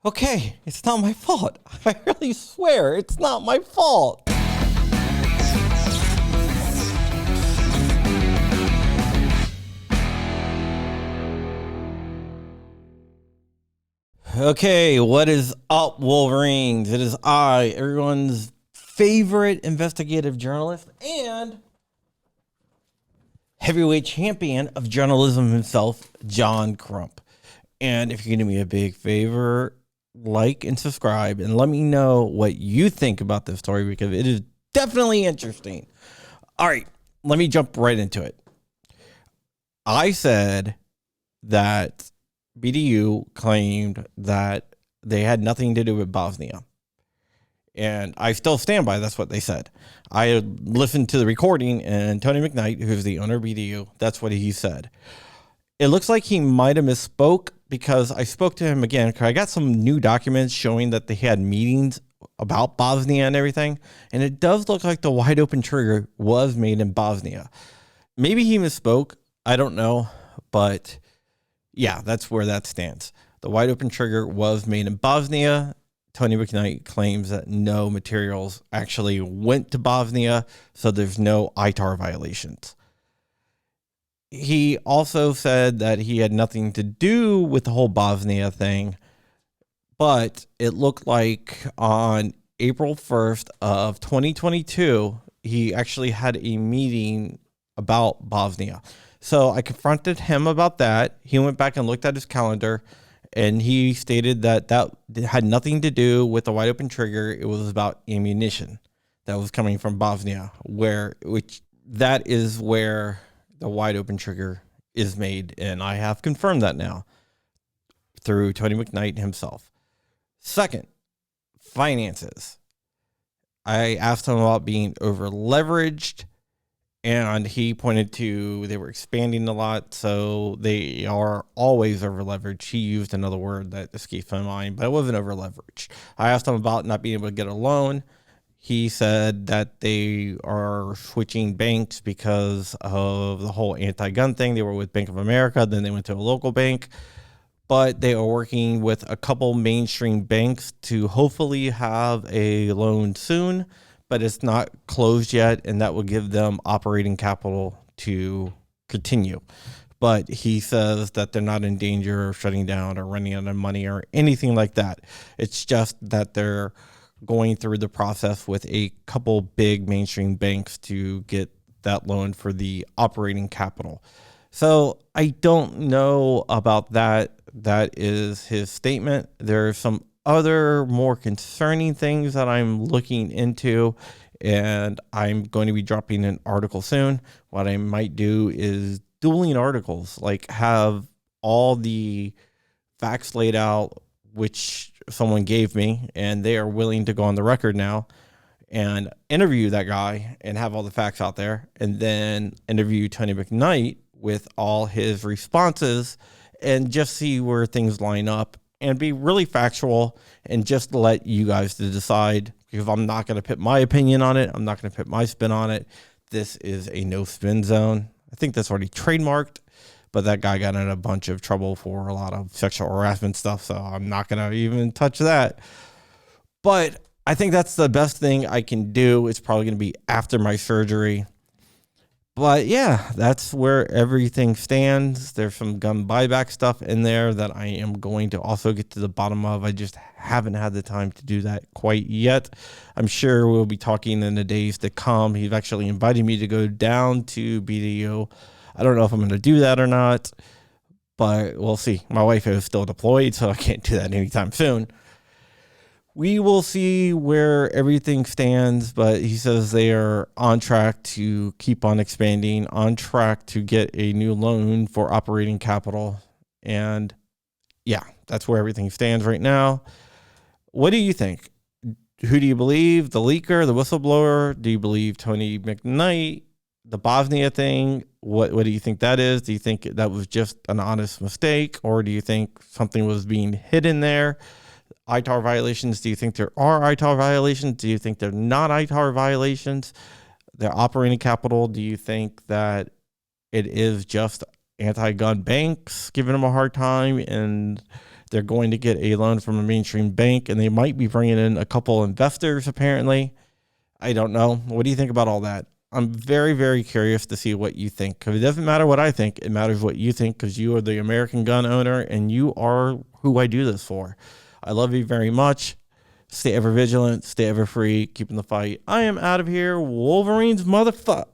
Okay, it's not my fault. I really swear it's not my fault. Okay, what is up, Wolverines? It is I, everyone's favorite investigative journalist and heavyweight champion of journalism himself, John Crump. And if you can do me a big favor, like and subscribe and let me know what you think about this story because it is definitely interesting. All right, let me jump right into it. I said that BDU claimed that they had nothing to do with Bosnia. And I still stand by that's what they said. I listened to the recording, and Tony McKnight, who's the owner of BDU, that's what he said. It looks like he might have misspoke because I spoke to him again. I got some new documents showing that they had meetings about Bosnia and everything. And it does look like the wide open trigger was made in Bosnia. Maybe he misspoke. I don't know. But yeah, that's where that stands. The wide open trigger was made in Bosnia. Tony McKnight claims that no materials actually went to Bosnia, so there's no ITAR violations. He also said that he had nothing to do with the whole Bosnia thing, but it looked like on April 1st of 2022, he actually had a meeting about Bosnia. So I confronted him about that. He went back and looked at his calendar, and he stated that that had nothing to do with the wide open trigger. It was about ammunition that was coming from Bosnia, which is where the wide open trigger is made. And I have confirmed that now through Tony McKnight himself. Second, finances. I asked him about being over leveraged, and he pointed to they were expanding a lot, so they are always over leveraged. He used another word that escapes my mind, but it wasn't over leveraged. I asked him about not being able to get a loan. He said that they are switching banks because of the whole anti-gun thing. They were with Bank of America, then they went to a local bank, but they are working with a couple mainstream banks to hopefully have a loan soon, but it's not closed yet, and that will give them operating capital to continue. But he says that they're not in danger of shutting down or running out of money or anything like that. It's just that they're going through the process with a couple big mainstream banks to get that loan for the operating capital. So I don't know about that. That is his statement. There are some other more concerning things that I'm looking into, and I'm going to be dropping an article soon. What I might do is dueling articles, like have all the facts laid out, which someone gave me, and they are willing to go on the record now and interview that guy and have all the facts out there, and then interview Tony McKnight with all his responses and just see where things line up and be really factual and just let you guys to decide, because I'm not going to put my opinion on it. I'm not going to put my spin on it. This is a no spin zone. I think that's already trademarked, but that guy got in a bunch of trouble for a lot of sexual harassment stuff, so I'm not going to even touch that. But I think that's the best thing I can do. It's probably going to be after my surgery. But yeah, that's where everything stands. There's some gun buyback stuff in there that I am going to also get to the bottom of. I just haven't had the time to do that quite yet. I'm sure we'll be talking in the days to come. He's actually invited me to go down to BDU. I don't know if I'm going to do that or not, but we'll see. My wife is still deployed, so I can't do that anytime soon. We will see where everything stands, but he says they are on track to keep on expanding, on track to get a new loan for operating capital. And yeah, that's where everything stands right now. What do you think? Who do you believe? The leaker, the whistleblower? Do you believe Tony McKnight? The Bosnia thing? What do you think that is? Do you think that was just an honest mistake, or do you think something was being hidden there? ITAR violations, do you think there are ITAR violations? Do you think they're not ITAR violations? Their operating capital, do you think that it is just anti-gun banks giving them a hard time and They're going to get a loan from a mainstream bank, and they might be bringing in a couple investors, apparently. I don't know. What do you think about all that? I'm very, very curious to see what you think. Because it doesn't matter what I think. It matters what you think, because you are the American gun owner, and you are who I do this for. I love you very much. Stay ever vigilant. Stay ever free. Keeping the fight. I am out of here. Wolverines, motherfucker.